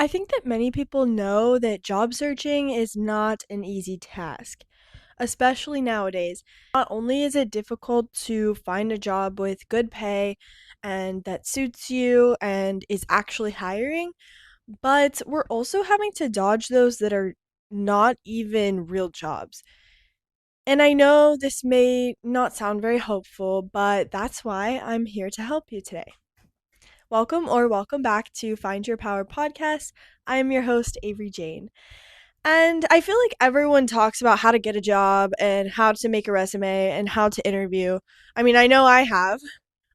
I think that many people know that job searching is not an easy task, especially nowadays. Not only is it difficult to find a job with good pay and that suits you and is actually hiring, but we're also having to dodge those that are not even real jobs. And I know this may not sound very hopeful, but that's why I'm here to help you today. Welcome back to Find Your Power podcast. I am your host, Avery Jane. And I feel like everyone talks about how to get a job and how to make a resume and how to interview. I mean, I know I have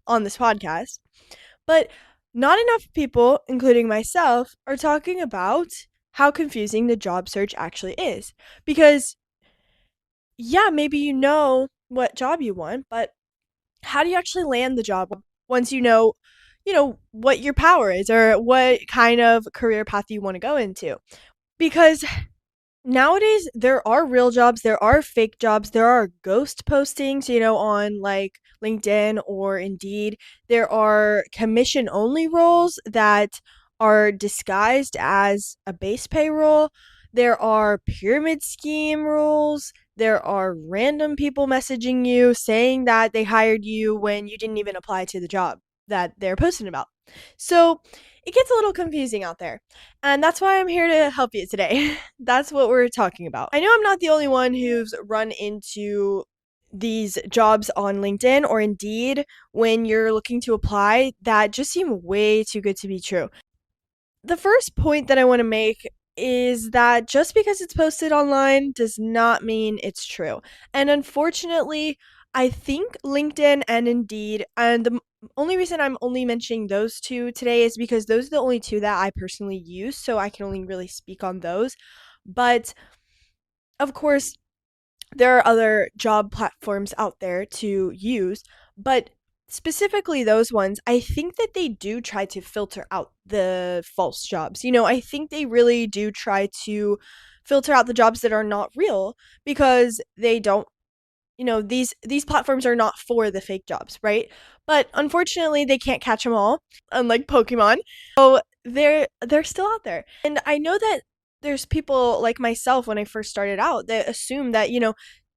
on this podcast, but not enough people, including myself, are talking about how confusing the job search actually is. Because, yeah, maybe you know what job you want, but how do you actually land the job once you know what your power is or what kind of career path you want to go into? Because nowadays there are real jobs, there are fake jobs, there are ghost postings, on like LinkedIn or Indeed. There are commission only roles that are disguised as a base pay role. There are pyramid scheme roles. There are random people messaging you saying that they hired you when you didn't even apply to the job that they're posting about. So it gets a little confusing out there. And that's why I'm here to help you today. That's what we're talking about. I know I'm not the only one who's run into these jobs on LinkedIn or Indeed when you're looking to apply that just seem way too good to be true. The first point that I want to make is that just because it's posted online does not mean it's true. And unfortunately, I think LinkedIn and Indeed, and the only reason I'm only mentioning those two today is because those are the only two that I personally use, so I can only really speak on those. But of course, there are other job platforms out there to use, but specifically those ones, I think that they do try to filter out the false jobs. I think they really do try to filter out the jobs that are not real because they don't, these platforms are not for the fake jobs, right? But unfortunately, they can't catch them all, unlike Pokemon. So they're still out there. And I know that there's people like myself when I first started out that assume that,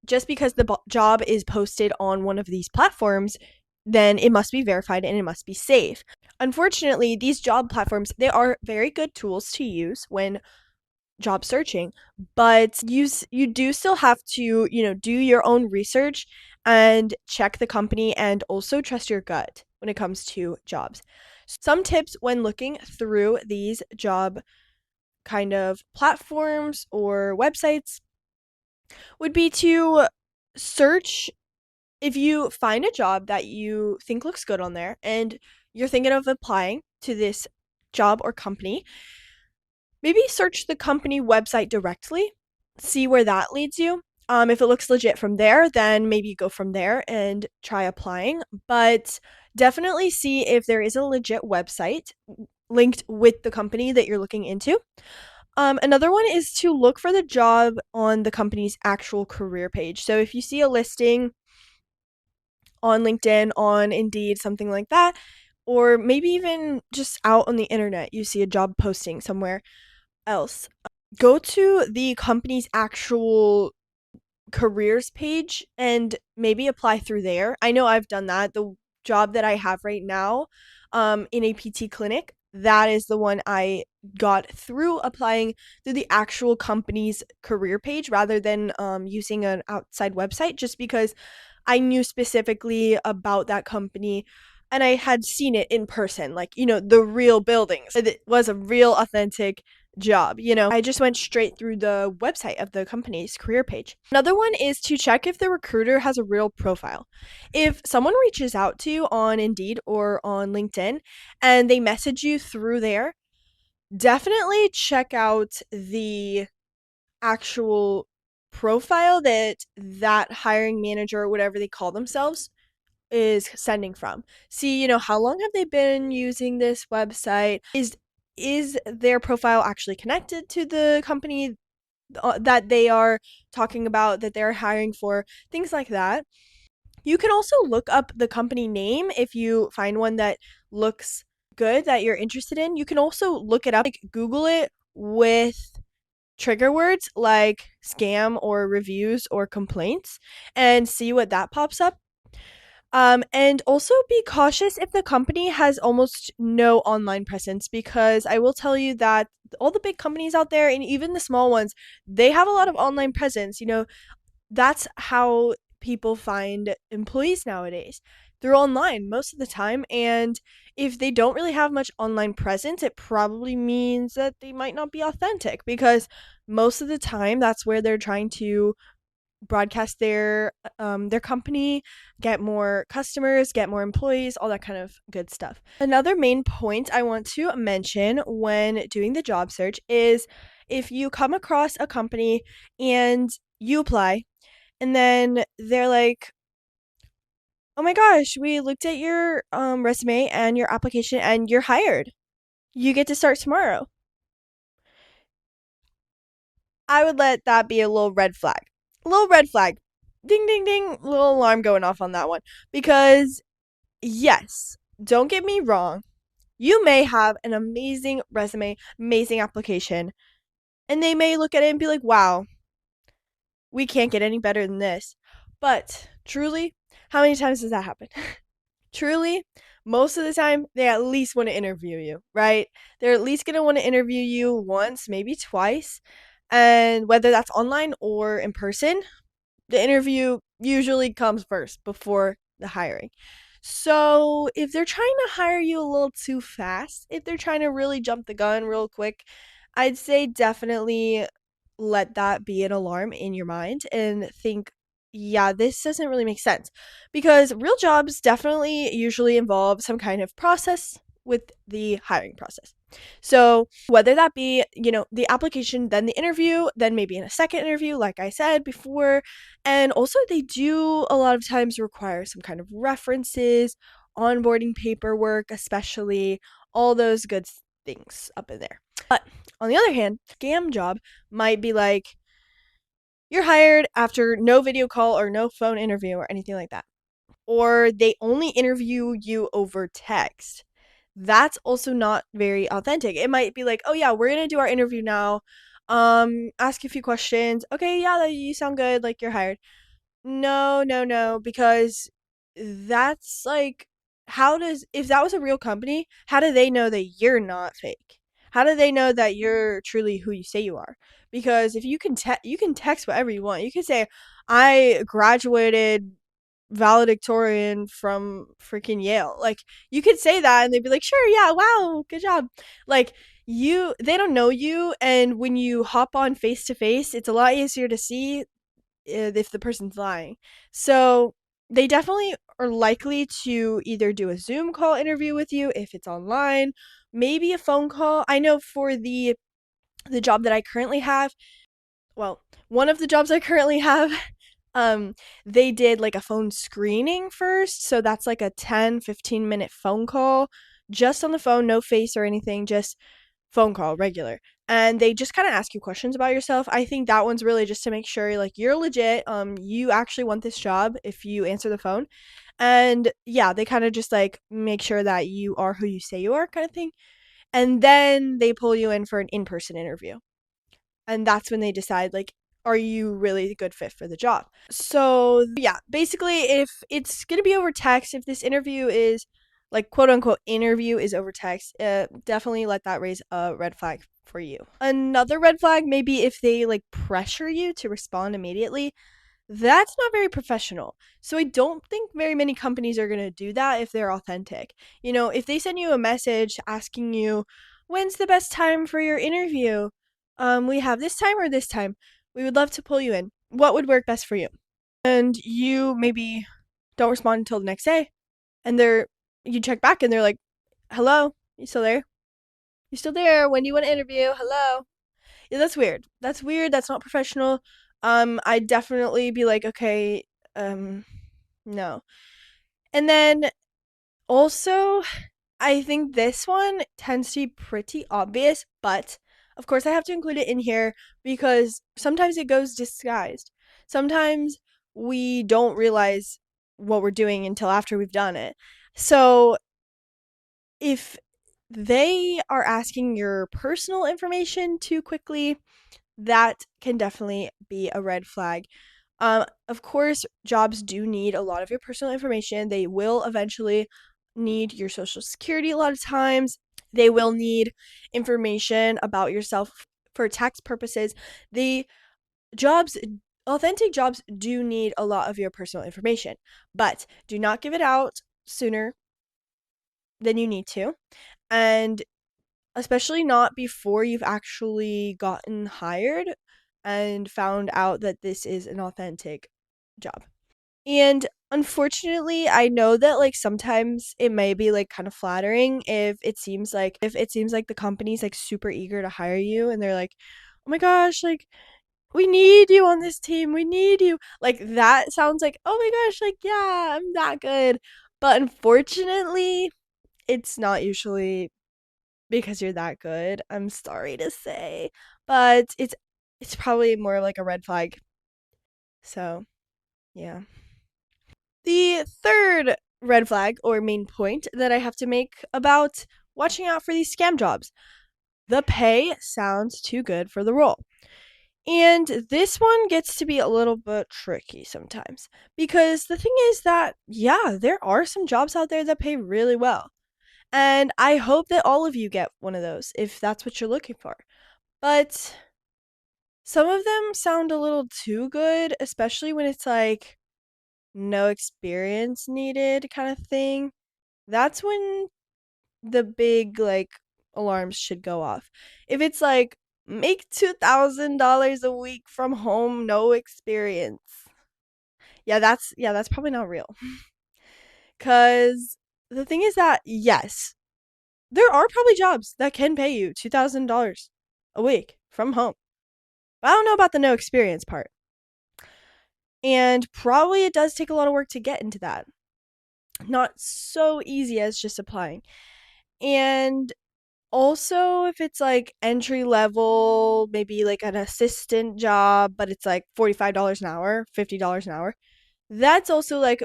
just because the job is posted on one of these platforms, then it must be verified and it must be safe. Unfortunately, these job platforms, they are very good tools to use when job searching, but you do still have to, do your own research and check the company and also trust your gut when it comes to jobs. Some tips when looking through these job kind of platforms or websites would be to search. If you find a job that you think looks good on there and you're thinking of applying to this job or company, maybe search the company website directly, see where that leads you. If it looks legit from there, then maybe go from there and try applying. But definitely see if there is a legit website linked with the company that you're looking into. Another one is to look for the job on the company's actual career page. So if you see a listing on LinkedIn, on Indeed, something like that, or maybe even just out on the internet, you see a job posting somewhere else, go to the company's actual careers page and maybe apply through there. I know I've done that. The job that I have right now, in a PT clinic, that is the one I got through applying through the actual company's career page rather than using an outside website, just because I knew specifically about that company and I had seen it in person, like, the real buildings. It was a real authentic job. I just went straight through the website of the company's career page. Another one is to check if the recruiter has a real profile. If someone reaches out to you on Indeed or on LinkedIn and they message you through there, definitely check out the actual profile that hiring manager or whatever they call themselves is sending from. See, how long have they been using this website? Is their profile actually connected to the company that they are talking about, that they're hiring for? Things like that. You can also look up the company name if you find one that looks good that you're interested in, you can also look it up, like Google it with trigger words like scam or reviews or complaints and see what that pops up. And also be cautious if the company has almost no online presence, because I will tell you that all the big companies out there and even the small ones, they have a lot of online presence. That's how people find employees nowadays. They're online most of the time, and if they don't really have much online presence, it probably means that they might not be authentic, because most of the time that's where they're trying to broadcast their company, get more customers, get more employees, all that kind of good stuff. Another main point I want to mention when doing the job search is if you come across a company and you apply and then they're like, "Oh my gosh, we looked at your resume and your application and you're hired. You get to start tomorrow." I would let that be a little red flag. A little red flag. Ding, ding, ding. Little alarm going off on that one. Because, yes, don't get me wrong. You may have an amazing resume, amazing application, and they may look at it and be like, wow, we can't get any better than this. But truly, how many times does that happen? Truly, most of the time, they at least want to interview you, right? They're at least going to want to interview you once, maybe twice. And whether that's online or in person, the interview usually comes first before the hiring. So if they're trying to hire you a little too fast, if they're trying to really jump the gun real quick, I'd say definitely let that be an alarm in your mind and think, yeah, this doesn't really make sense. Because real jobs definitely usually involve some kind of process with the hiring process. So, whether that be, the application, then the interview, then maybe in a second interview, like I said before. And also, they do a lot of times require some kind of references, onboarding paperwork, especially all those good things up in there. But on the other hand, scam job might be like, you're hired after no video call or no phone interview or anything like that. Or they only interview you over text. That's also not very authentic. It might be like, "Oh yeah, we're going to do our interview now. Ask you a few questions. Okay, yeah, you sound good, like you're hired." No, no, no, because that's like, if that was a real company, how do they know that you're not fake? How do they know that you're truly who you say you are? Because if you can text whatever you want. You can say, "I graduated valedictorian from freaking Yale." Like, you could say that and they'd be like, "Sure, yeah, wow, good job." Like, they don't know you, and when you hop on face to face, it's a lot easier to see if the person's lying. So they definitely are likely to either do a Zoom call interview with you if it's online, maybe a phone call. I know for the job that I currently have, well, one of the jobs I currently have, um they did like a phone screening first, so that's like a 10-15 minute phone call, just on the phone, no face or anything, just phone call, regular. And they just kind of ask you questions about yourself. I think that one's really just to make sure like you're legit, you actually want this job if you answer the phone. And yeah, they kind of just like make sure that you are who you say you are, kind of thing. And then they pull you in for an in-person interview. And that's when they decide like, are you really a good fit for the job? So yeah, basically, if it's gonna be over text, if this interview is like, quote unquote, interview is over text, definitely let that raise a red flag for you. Another red flag, maybe if they like pressure you to respond immediately, that's not very professional. So I don't think very many companies are going to do that if they're authentic. If they send you a message asking you, "When's the best time for your interview? We have this time or this time. We would love to pull you in. What would work best for you?" And you maybe don't respond until the next day. And you check back and they're like, "Hello? You still there? You still there? When do you want to interview? Hello?" Yeah, that's weird. That's weird. That's not professional. I'd definitely be like, okay, no. And then also, I think this one tends to be pretty obvious, but of course I have to include it in here because sometimes it goes disguised. Sometimes we don't realize what we're doing until after we've done it. So if they are asking your personal information too quickly, that can definitely be a red flag. Of course, jobs do need a lot of your personal information. They will eventually need your social security a lot of times. They will need information about yourself for tax purposes. The jobs, authentic jobs do need a lot of your personal information, but do not give it out sooner than you need to. And especially not before you've actually gotten hired and found out that this is an authentic job. And unfortunately, I know that like sometimes it may be like kind of flattering if it seems like the company's like super eager to hire you and they're like, "Oh my gosh, like we need you on this team. We need you." Like that sounds like, "Oh my gosh, like yeah, I'm that good." But unfortunately, it's not usually because you're that good. I'm sorry to say, but it's probably more like a red flag. So, yeah. The third red flag or main point that I have to make about watching out for these scam jobs. The pay sounds too good for the role. And this one gets to be a little bit tricky sometimes because the thing is that, yeah, there are some jobs out there that pay really well. And I hope that all of you get one of those if that's what you're looking for. But some of them sound a little too good, especially when it's like no experience needed kind of thing. That's when the big like alarms should go off. If it's like make $2,000 a week from home, no experience. Yeah, that's probably not real. Cuz the thing is that yes, there are probably jobs that can pay you $2,000 a week from home. But I don't know about the no experience part. And probably it does take a lot of work to get into that. Not so easy as just applying. And also, if it's like entry level, maybe like an assistant job, but it's like $45 an hour, $50 an hour, that's also like,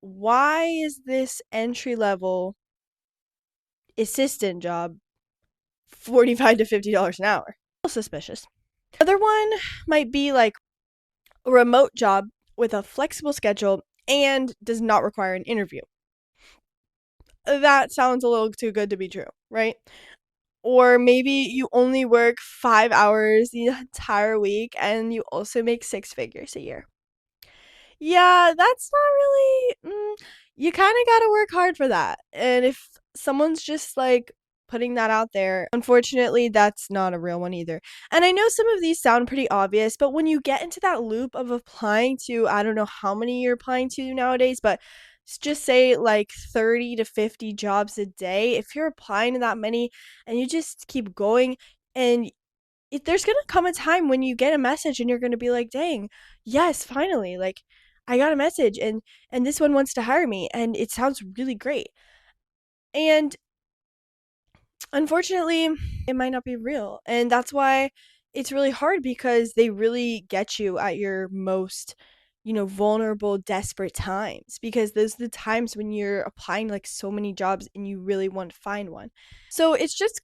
why is this entry level assistant job 45 to $50 an hour? A little suspicious. Other one might be like a remote job with a flexible schedule and does not require an interview. That sounds a little too good to be true, right? Or maybe you only work 5 hours the entire week and you also make six figures a year. Yeah, that's not really. You kind of got to work hard for that. And if someone's just like putting that out there, unfortunately, that's not a real one either. And I know some of these sound pretty obvious, but when you get into that loop of applying to, I don't know how many you're applying to nowadays, but just say like 30 to 50 jobs a day, if you're applying to that many and you just keep going and there's gonna come a time when you get a message and you're gonna be like, dang, yes, finally, like I got a message and this one wants to hire me and it sounds really great. And unfortunately, it might not be real. And that's why it's really hard because they really get you at your most, vulnerable, desperate times because those are the times when you're applying like so many jobs and you really want to find one. So it's just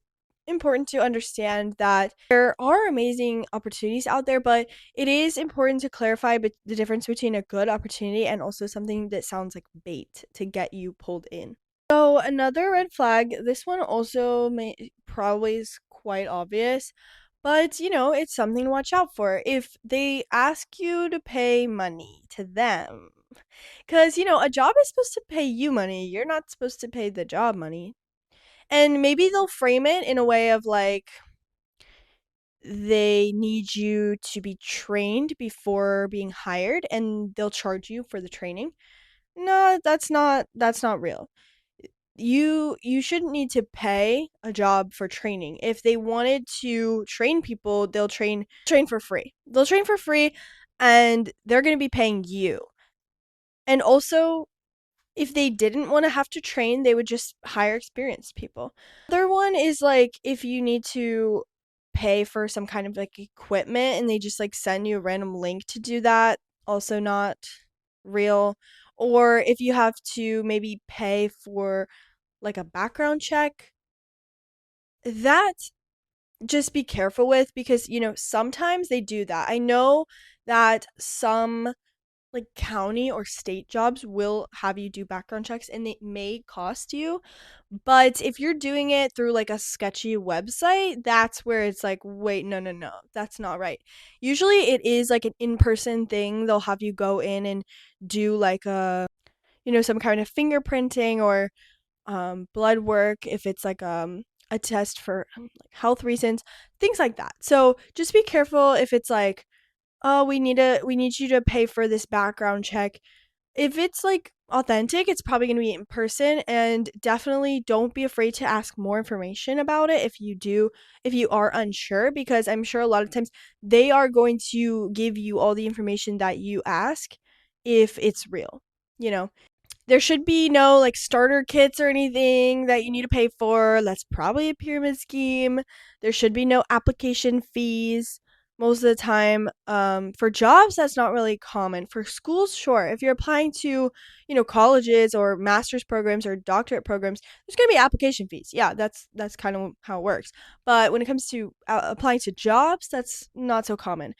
important to understand that there are amazing opportunities out there, but it is important to clarify the difference between a good opportunity and also something that sounds like bait to get you pulled in. So another red flag, this one also probably is quite obvious, but it's something to watch out for. If they ask you to pay money to them, because a job is supposed to pay you money, you're not supposed to pay the job money. And maybe they'll frame it in a way of like they need you to be trained before being hired and they'll charge you for the training. No, that's not real. You shouldn't need to pay a job for training. If they wanted to train people, they'll train for free. They'll train for free and they're going to be paying you. And also, if they didn't want to have to train, they would just hire experienced people. Other one is like if you need to pay for some kind of like equipment and they just like send you a random link to do that, also not real. Or if you have to maybe pay for like a background check, That just be careful with because, sometimes they do that. I know that some like county or state jobs will have you do background checks and it may cost you. But if you're doing it through like a sketchy website, that's where it's like, wait, no, no, no, that's not right. Usually it is like an in-person thing. They'll have you go in and do like some kind of fingerprinting or blood work if it's like a test for like health reasons, things like that. So just be careful if it's like, oh, we need you to pay for this background check. If it's like authentic, it's probably going to be in person, and definitely don't be afraid to ask more information about it if you are unsure, because I'm sure a lot of times they are going to give you all the information that you ask if it's real, you know. There should be no like starter kits or anything that you need to pay for. That's probably a pyramid scheme. There should be no application fees most of the time. For jobs, that's not really common. For schools, sure. If you're applying to, colleges or master's programs or doctorate programs, there's gonna be application fees. Yeah, that's kind of how it works. But when it comes to applying to jobs, that's not so common.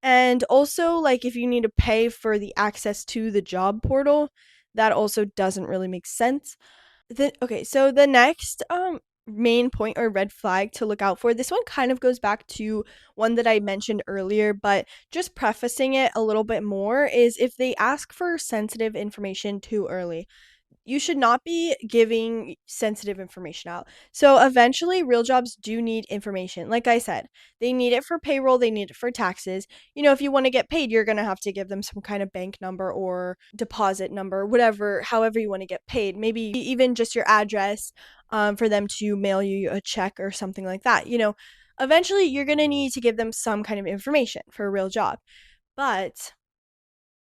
And also, like, if you need to pay for the access to the job portal, that also doesn't really make sense. Okay, so the next main point or red flag to look out for, this one kind of goes back to one that I mentioned earlier, but just prefacing it a little bit more, is if they ask for sensitive information too early. You should not be giving sensitive information out. So eventually, real jobs do need information. Like I said, they need it for payroll, they need it for taxes. If you want to get paid, you're going to have to give them some kind of bank number or deposit number, whatever, however you want to get paid. Maybe even just your address, for them to mail you a check or something like that. Eventually, you're going to need to give them some kind of information for a real job. But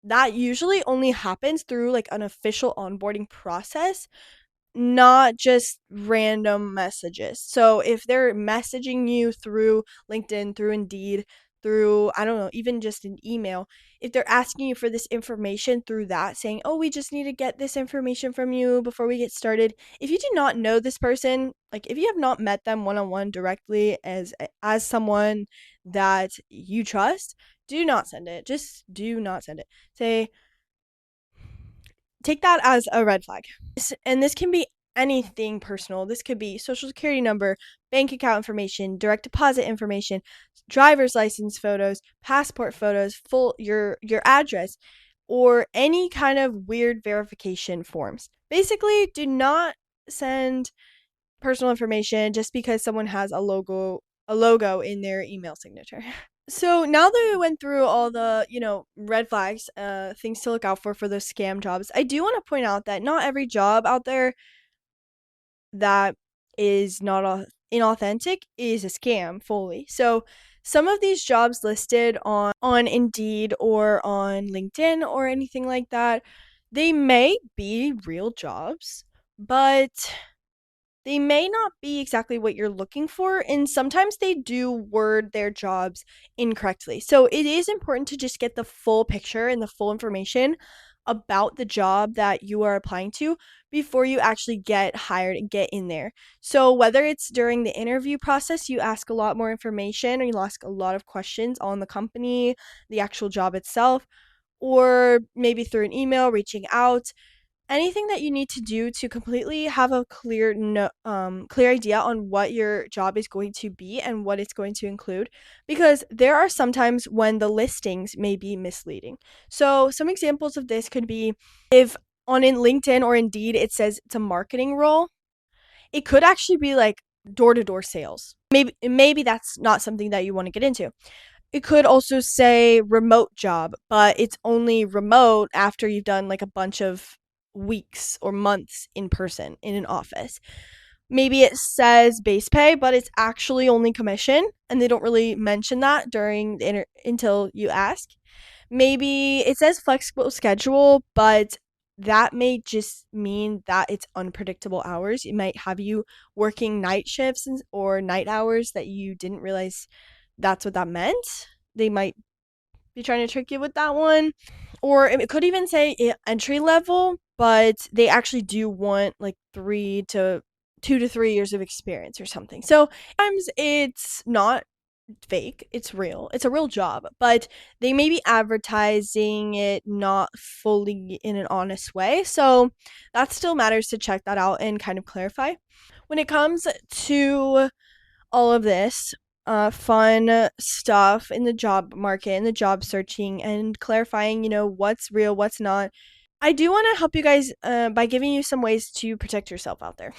that usually only happens through like an official onboarding process, not just random messages. So if they're messaging you through LinkedIn, through Indeed, through, I don't know, even just an email, if they're asking you for this information through that, saying, oh, we just need to get this information from you before we get started. If you do not know this person, like if you have not met them one on one directly as someone that you trust, do not send it. Just do not send it. Say, take that as a red flag. And this can be anything personal. This could be social security number, bank account information, direct deposit information, driver's license photos, passport photos, full your address, or any kind of weird verification forms. Basically, do not send personal information just because someone has a logo in their email signature. So now that we went through all the, red flags, things to look out for those scam jobs, I do want to point out that not every job out there that is not inauthentic is a scam fully. So some of these jobs listed on Indeed or on LinkedIn or anything like that, they may be real jobs, but they may not be exactly what you're looking for, and sometimes they do word their jobs incorrectly. So it is important to just get the full picture and the full information about the job that you are applying to before you actually get hired and get in there. So whether it's during the interview process, you ask a lot more information or you ask a lot of questions on the company, the actual job itself, or maybe through an email reaching out, anything that you need to do to completely have a clear clear idea on what your job is going to be and what it's going to include, because there are sometimes when the listings may be misleading. So some examples of this could be, if on in LinkedIn or Indeed it says it's a marketing role, it could actually be like door-to-door sales. Maybe that's not something that you want to get into. It could also say remote job, but it's only remote after you've done like a bunch of weeks or months in person in an office. Maybe it says base pay, but it's actually only commission, and they don't really mention that during until you ask. Maybe it says flexible schedule, but that may just mean that it's unpredictable hours. It might have you working night shifts or night hours that you didn't realize that's what that meant. They might be trying to trick you with that one. Or it could even say entry level, but they actually do want like 2 to 3 years of experience or something. So sometimes it's not fake, it's real. It's a real job, but they may be advertising it not fully in an honest way. So that still matters to check that out and kind of clarify. When it comes to all of this fun stuff in the job market and the job searching and clarifying, what's real, what's not, I do want to help you guys by giving you some ways to protect yourself out there.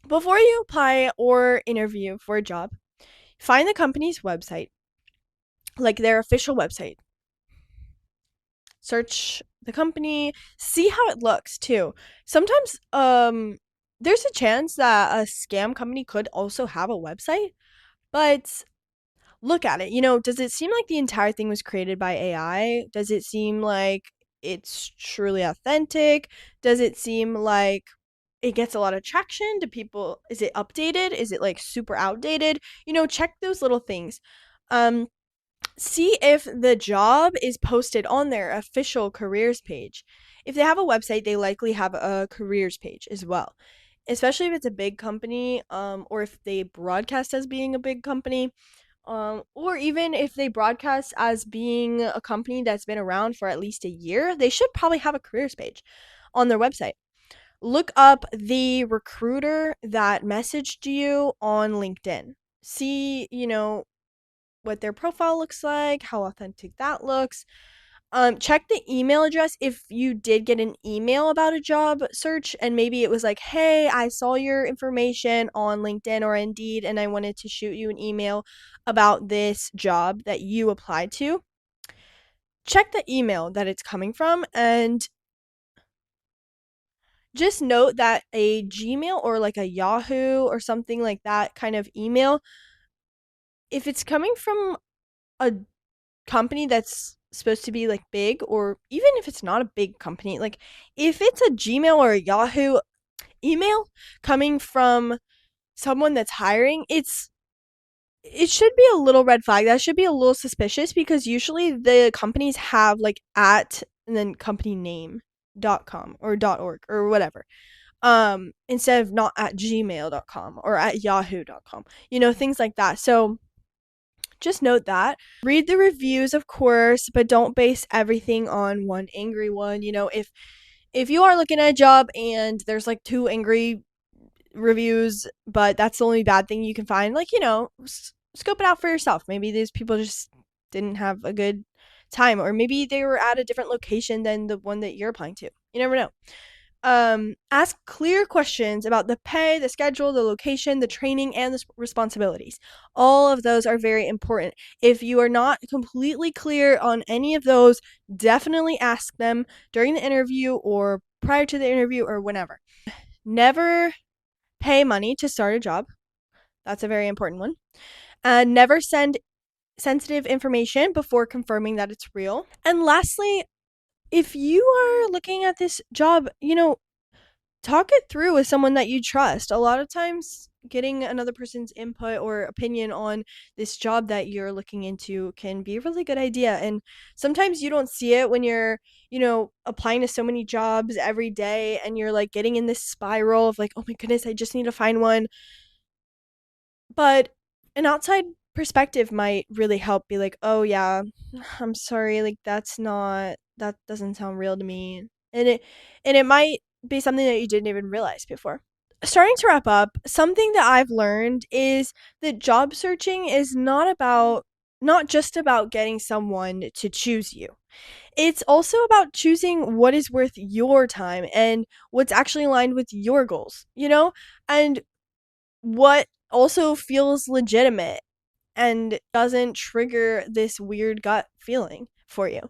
Before you apply or interview for a job, find the company's website, like their official website. Search the company, see how it looks too. Sometimes there's a chance that a scam company could also have a website, but look at it. Does it seem like the entire thing was created by AI? Does it seem like it's truly authentic? Does it seem like it gets a lot of traction? Do people, is it updated? Is it like super outdated? Check those little things. Um, See if the job is posted on their official careers page. If they have a website, they likely have a careers page as well. Especially if it's a big company, or if they broadcast as being a big company, or even if they broadcast as being a company that's been around for at least a year, they should probably have a careers page on their website. Look up the recruiter that messaged you on LinkedIn. See, what their profile looks like, how authentic that looks. Check the email address if you did get an email about a job search and maybe it was like, hey, I saw your information on LinkedIn or Indeed and I wanted to shoot you an email about this job that you applied to. Check the email that it's coming from and just note that a Gmail or like a Yahoo or something like that kind of email, if it's coming from a company that's supposed to be like big, or even if it's not a big company, like if it's a Gmail or a Yahoo email coming from someone that's hiring, it should be a little red flag. That should be a little suspicious because usually the companies have like at and then company name.com or .org or whatever. Instead of not at gmail.com or at yahoo.com. Things like that. So just note that. Read the reviews, of course, but don't base everything on one angry one. If you are looking at a job and there's like two angry reviews, but that's the only bad thing you can find, like, scope it out for yourself. Maybe these people just didn't have a good time, or maybe they were at a different location than the one that you're applying to. You never know. Ask clear questions about the pay, the schedule, the location, the training, and the responsibilities. All of those are very important. If you are not completely clear on any of those, definitely ask them during the interview or prior to the interview or whenever. Never pay money to start a job. That's a very important one. Never send sensitive information before confirming that it's real. And lastly, if you are looking at this job, talk it through with someone that you trust. A lot of times, getting another person's input or opinion on this job that you're looking into can be a really good idea. And sometimes you don't see it when you're, applying to so many jobs every day and you're like getting in this spiral of like, oh my goodness, I just need to find one. But an outside perspective might really help be like, oh yeah, I'm sorry, like that doesn't sound real to me. And it might be something that you didn't even realize before. Starting to wrap up, something that I've learned is that job searching is not just about getting someone to choose you. It's also about choosing what is worth your time and what's actually aligned with your goals, and what also feels legitimate and doesn't trigger this weird gut feeling for you.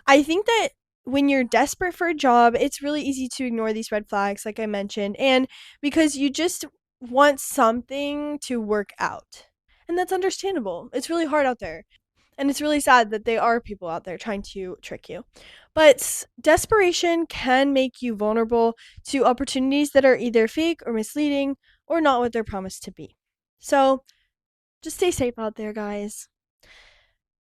I think that when you're desperate for a job, it's really easy to ignore these red flags, like I mentioned, and because you just want something to work out. And that's understandable. It's really hard out there. And it's really sad that there are people out there trying to trick you. But desperation can make you vulnerable to opportunities that are either fake or misleading or not what they're promised to be. So just stay safe out there, guys.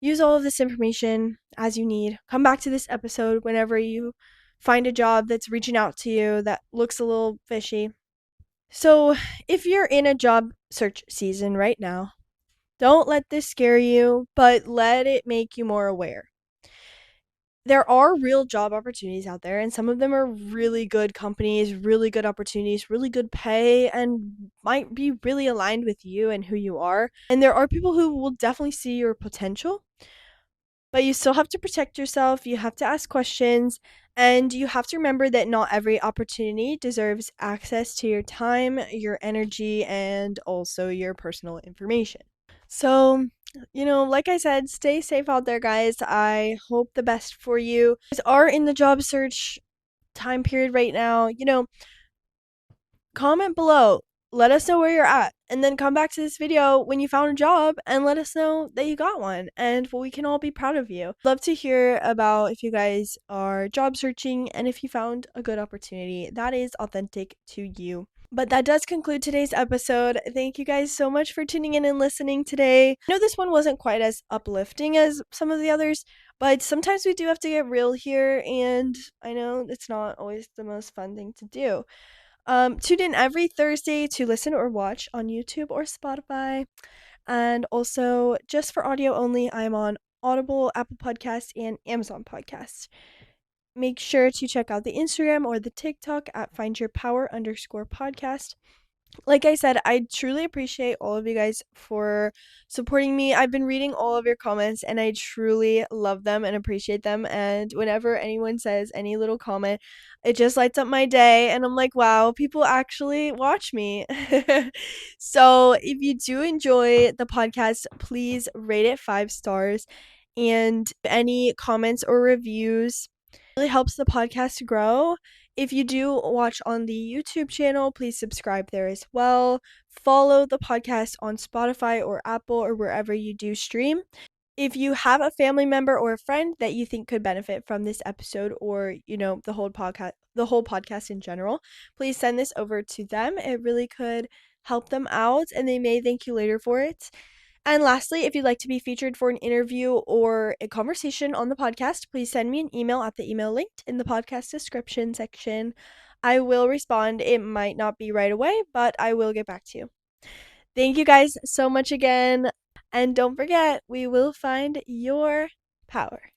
Use all of this information as you need. Come back to this episode whenever you find a job that's reaching out to you that looks a little fishy. So, if you're in a job search season right now, don't let this scare you, but let it make you more aware. There are real job opportunities out there, and some of them are really good companies, really good opportunities, really good pay, and might be really aligned with you and who you are. And there are people who will definitely see your potential, but you still have to protect yourself. You have to ask questions, and you have to remember that not every opportunity deserves access to your time, your energy, and also your personal information. So, like I said, stay safe out there, guys. I hope the best for you. You guys are in the job search time period right now. Comment below. Let us know where you're at. And then come back to this video when you found a job and let us know that you got one. And we can all be proud of you. Love to hear about if you guys are job searching and if you found a good opportunity that is authentic to you. But that does conclude today's episode. Thank you guys so much for tuning in and listening today. I know this one wasn't quite as uplifting as some of the others, but sometimes we do have to get real here, and I know it's not always the most fun thing to do. Tune in every Thursday to listen or watch on YouTube or Spotify. And also, just for audio only, I'm on Audible, Apple Podcasts, and Amazon Podcasts. Make sure to check out the Instagram or the TikTok at findyourpower_podcast. Like I said, I truly appreciate all of you guys for supporting me. I've been reading all of your comments and I truly love them and appreciate them. And whenever anyone says any little comment, it just lights up my day. And I'm like, wow, people actually watch me. So if you do enjoy the podcast, please rate it 5 stars. And any comments or reviews really helps the podcast grow. If you do watch on the YouTube channel, please subscribe there as well. Follow the podcast on Spotify or Apple or wherever you do stream. If you have a family member or a friend that you think could benefit from this episode or, the whole podcast in general, please send this over to them. It really could help them out and they may thank you later for it. And lastly, if you'd like to be featured for an interview or a conversation on the podcast, please send me an email at the email linked in the podcast description section. I will respond. It might not be right away, but I will get back to you. Thank you guys so much again. And don't forget, we will find your power.